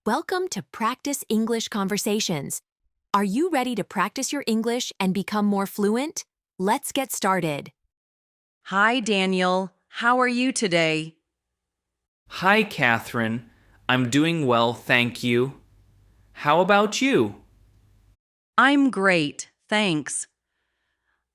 Welcome to Practice English Conversations. Are you ready to practice your English and become more fluent? Let's get started. Hi, Daniel. How are you today? Hi, Catherine. I'm doing well, thank you. How about you? I'm great, thanks.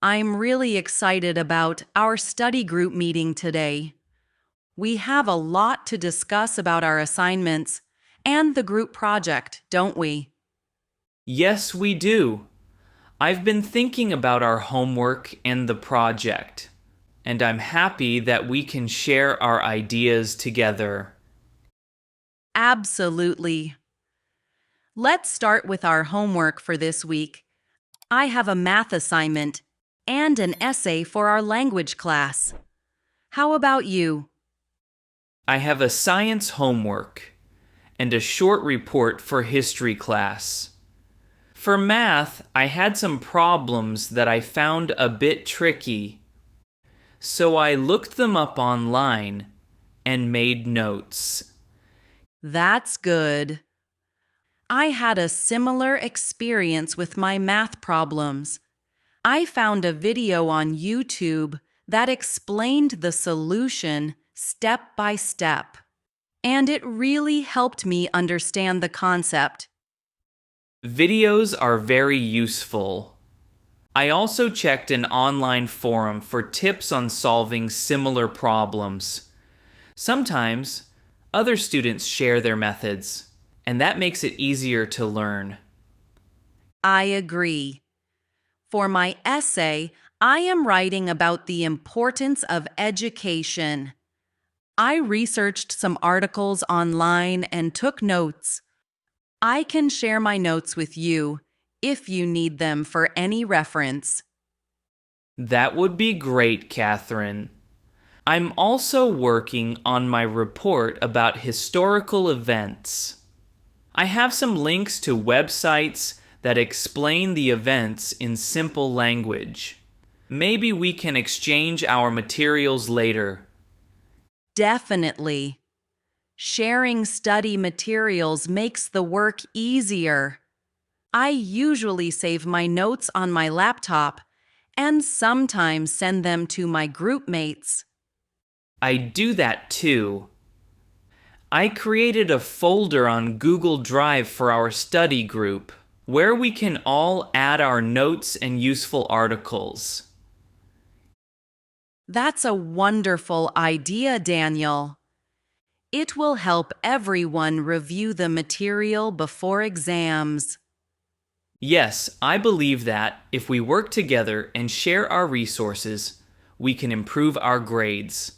I'm really excited about our study group meeting today. We have a lot to discuss about our assignments and the group project, don't we? Yes, we do. I've been thinking about our homework and the project, and I'm happy that we can share our ideas together. Absolutely. Let's start with our homework for this week. I have a math assignment and an essay for our language class. How about you? I have a science homework and a short report for history class. For math, I had some problems that I found a bit tricky, so I looked them up online and made notes. That's good. I had a similar experience with my math problems. I found a video on YouTube that explained the solution step by step, and it really helped me understand the concept. Videos are very useful. I also checked an online forum for tips on solving similar problems. Sometimes, other students share their methods, and that makes it easier to learn. I agree. For my essay, I am writing about the importance of education. I researched some articles online and took notes. I can share my notes with you if you need them for any reference. That would be great, Catherine. I'm also working on my report about historical events. I have some links to websites that explain the events in simple language. Maybe we can exchange our materials later. Definitely. Sharing study materials makes the work easier. I usually save my notes on my laptop and sometimes send them to my group mates. I do that too. I created a folder on Google Drive for our study group, where we can all add our notes and useful articles. That's a wonderful idea, Daniel. It will help everyone review the material before exams. Yes, I believe that if we work together and share our resources, we can improve our grades.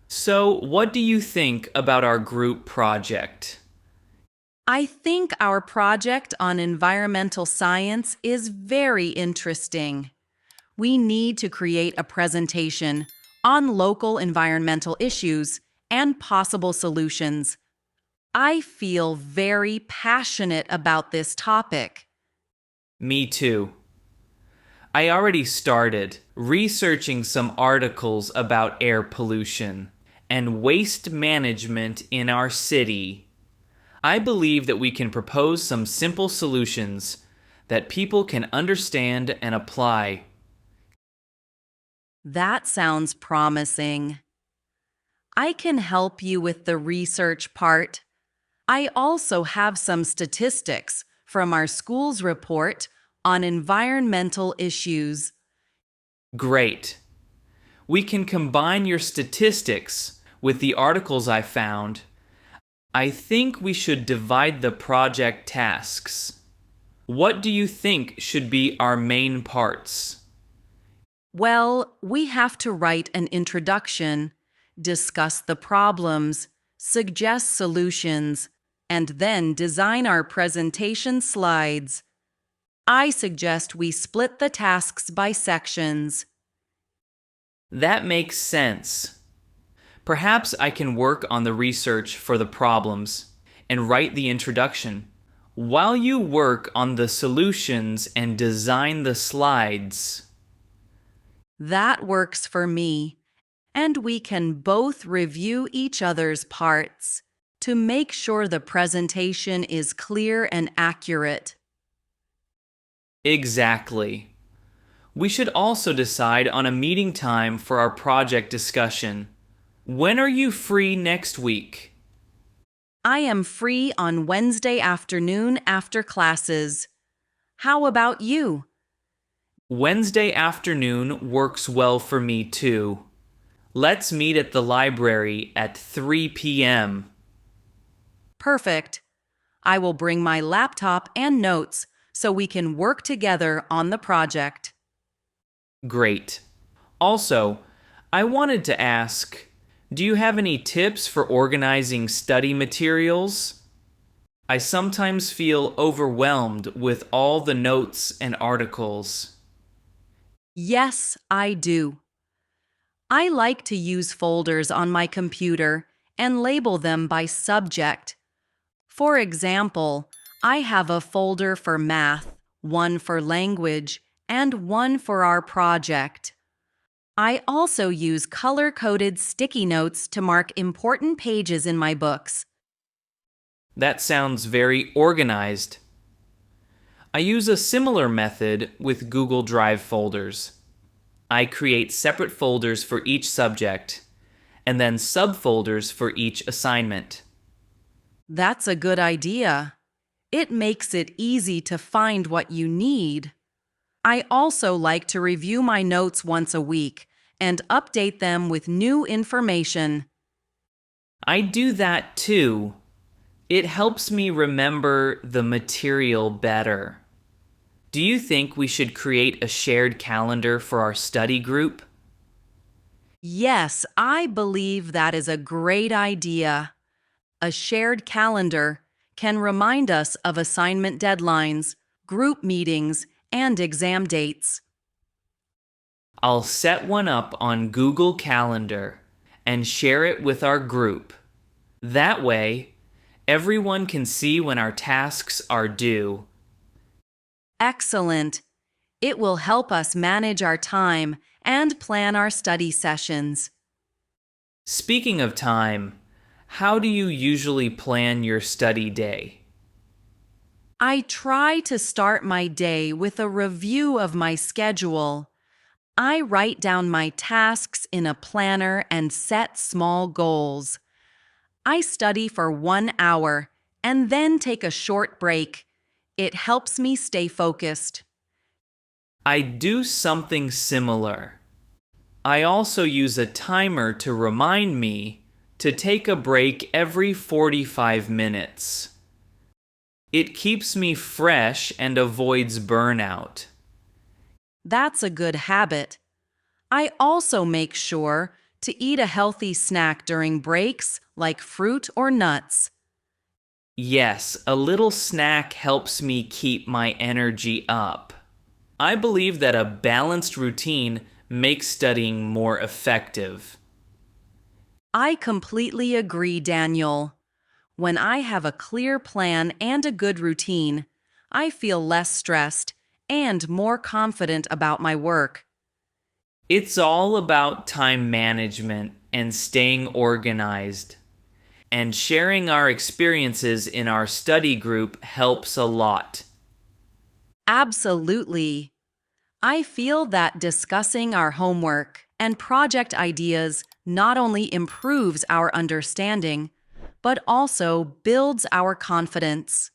So, what do you think about our group project? I think our project on environmental science is very interesting. We need to create a presentation on local environmental issues and possible solutions. I feel very passionate about this topic. Me too. I already started researching some articles about air pollution and waste management in our city. I believe that we can propose some simple solutions that people can understand and apply. That sounds promising. I can help you with the research part. I also have some statistics from our school's report on environmental issues. Great. We can combine your statistics with the articles I found. I think we should divide the project tasks. What do you think should be our main parts? Well, we have to write an introduction, discuss the problems, suggest solutions, and then design our presentation slides. I suggest we split the tasks by sections. That makes sense. Perhaps I can work on the research for the problems and write the introduction, while you work on the solutions and design the slides. That works for me, and we can both review each other's parts. to make sure the presentation is clear and accurate. Exactly. We should also decide on a meeting time for our project discussion. When are you free next week? I am free on Wednesday afternoon after classes. How about you? Wednesday afternoon works well for me too. Let's meet at the library at 3 p.m. Perfect. I will bring my laptop and notes so we can work together on the project. Great. Also, I wanted to ask, do you have any tips for organizing study materials? I sometimes feel overwhelmed with all the notes and articles. Yes, I do. I like to use folders on my computer and label them by subject. For example, I have a folder for math, one for language, and one for our project. I also use color-coded sticky notes to mark important pages in my books. That sounds very organized. I use a similar method with Google Drive folders. I create separate folders for each subject, and then subfolders for each assignment. That's a good idea. It makes it easy to find what you need. I also like to review my notes once a week and update them with new information. I do that too. It helps me remember the material better. Do you think we should create a shared calendar for our study group? Yes, I believe that is a great idea. A shared calendar can remind us of assignment deadlines, group meetings, and exam dates. I'll set one up on Google Calendar and share it with our group. That way, everyone can see when our tasks are due. Excellent. It will help us manage our time and plan our study sessions. Speaking of time, how do you usually plan your study day? I try to start my day with a review of my schedule. I write down my tasks in a planner and set small goals. I study for 1 hour and then take a short break. It helps me stay focused. I do something similar. I also use a timer to remind me to take a break every 45 minutes. It keeps me fresh and avoids burnout. That's a good habit. I also make sure to eat a healthy snack during breaks, like fruit or nuts. Yes, a little snack helps me keep my energy up. I believe that a balanced routine makes studying more effective. I completely agree, Daniel. When I have a clear plan and a good routine, I feel less stressed and more confident about my work. It's all about time management and staying organized. And sharing our experiences in our study group helps a lot. Absolutely. I feel that discussing our homework and project ideas not only improves our understanding, but also builds our confidence.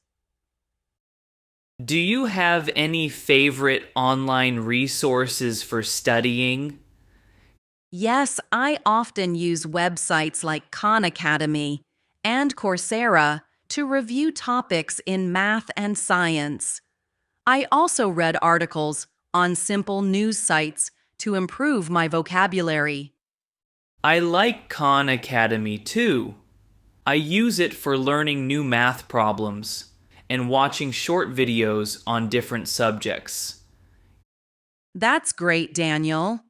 Do you have any favorite online resources for studying? Yes, I often use websites like Khan Academy and Coursera to review topics in math and science. I also read articles on simple news sites to improve my vocabulary. I like Khan Academy too. I use it for learning new math problems and watching short videos on different subjects. That's great, Daniel.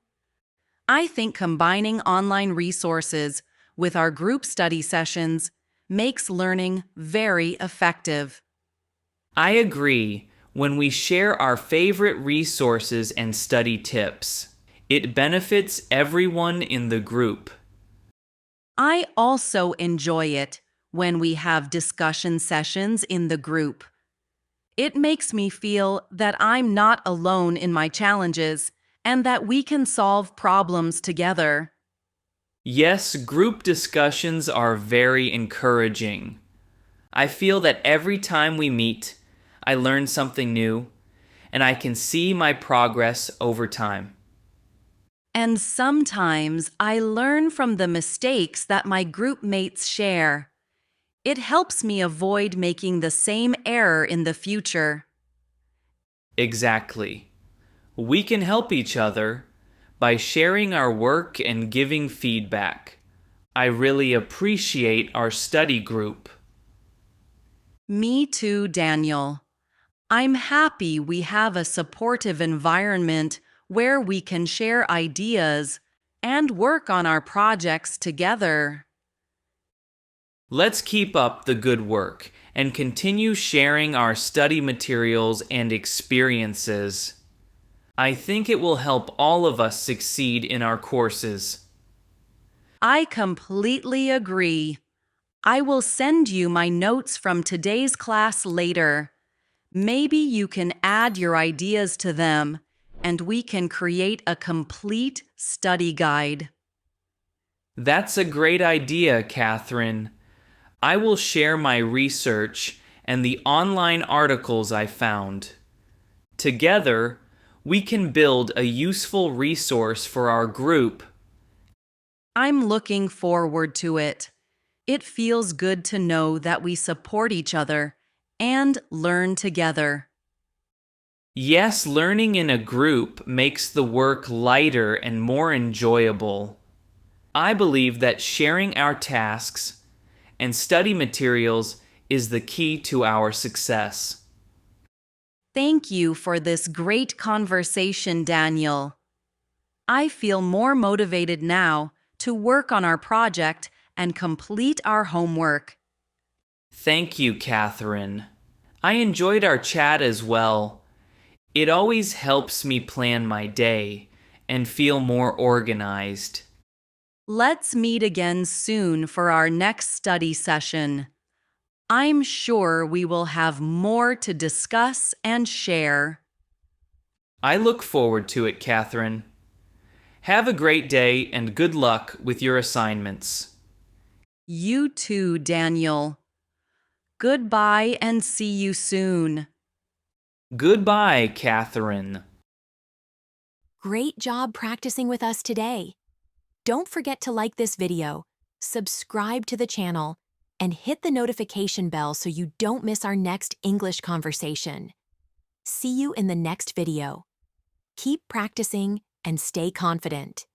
I think combining online resources with our group study sessions makes learning very effective. I agree. When we share our favorite resources and study tips, it benefits everyone in the group. I also enjoy it when we have discussion sessions in the group. It makes me feel that I'm not alone in my challenges and that we can solve problems together. Yes, group discussions are very encouraging. I feel that every time we meet, I learn something new, and I can see my progress over time. And sometimes I learn from the mistakes that my group mates share. It helps me avoid making the same error in the future. Exactly. We can help each other by sharing our work and giving feedback. I really appreciate our study group. Me too, Daniel. I'm happy we have a supportive environment where we can share ideas and work on our projects together. Let's keep up the good work and continue sharing our study materials and experiences. I think it will help all of us succeed in our courses. I completely agree. I will send you my notes from today's class later. Maybe you can add your ideas to them, and we can create a complete study guide. That's a great idea, Catherine. I will share my research and the online articles I found. Together, we can build a useful resource for our group. I'm looking forward to it. It feels good to know that we support each other and learn together. Yes, learning in a group makes the work lighter and more enjoyable. I believe that sharing our tasks and study materials is the key to our success. Thank you for this great conversation, Daniel. I feel more motivated now to work on our project and complete our homework. Thank you, Catherine. I enjoyed our chat as well. It always helps me plan my day and feel more organized. Let's meet again soon for our next study session. I'm sure we will have more to discuss and share. I look forward to it, Catherine. Have a great day and good luck with your assignments. You too, Daniel. Goodbye and see you soon. Goodbye, Catherine. Great job practicing with us today. Don't forget to like this video, subscribe to the channel, and hit the notification bell so you don't miss our next English conversation. See you in the next video. Keep practicing and stay confident.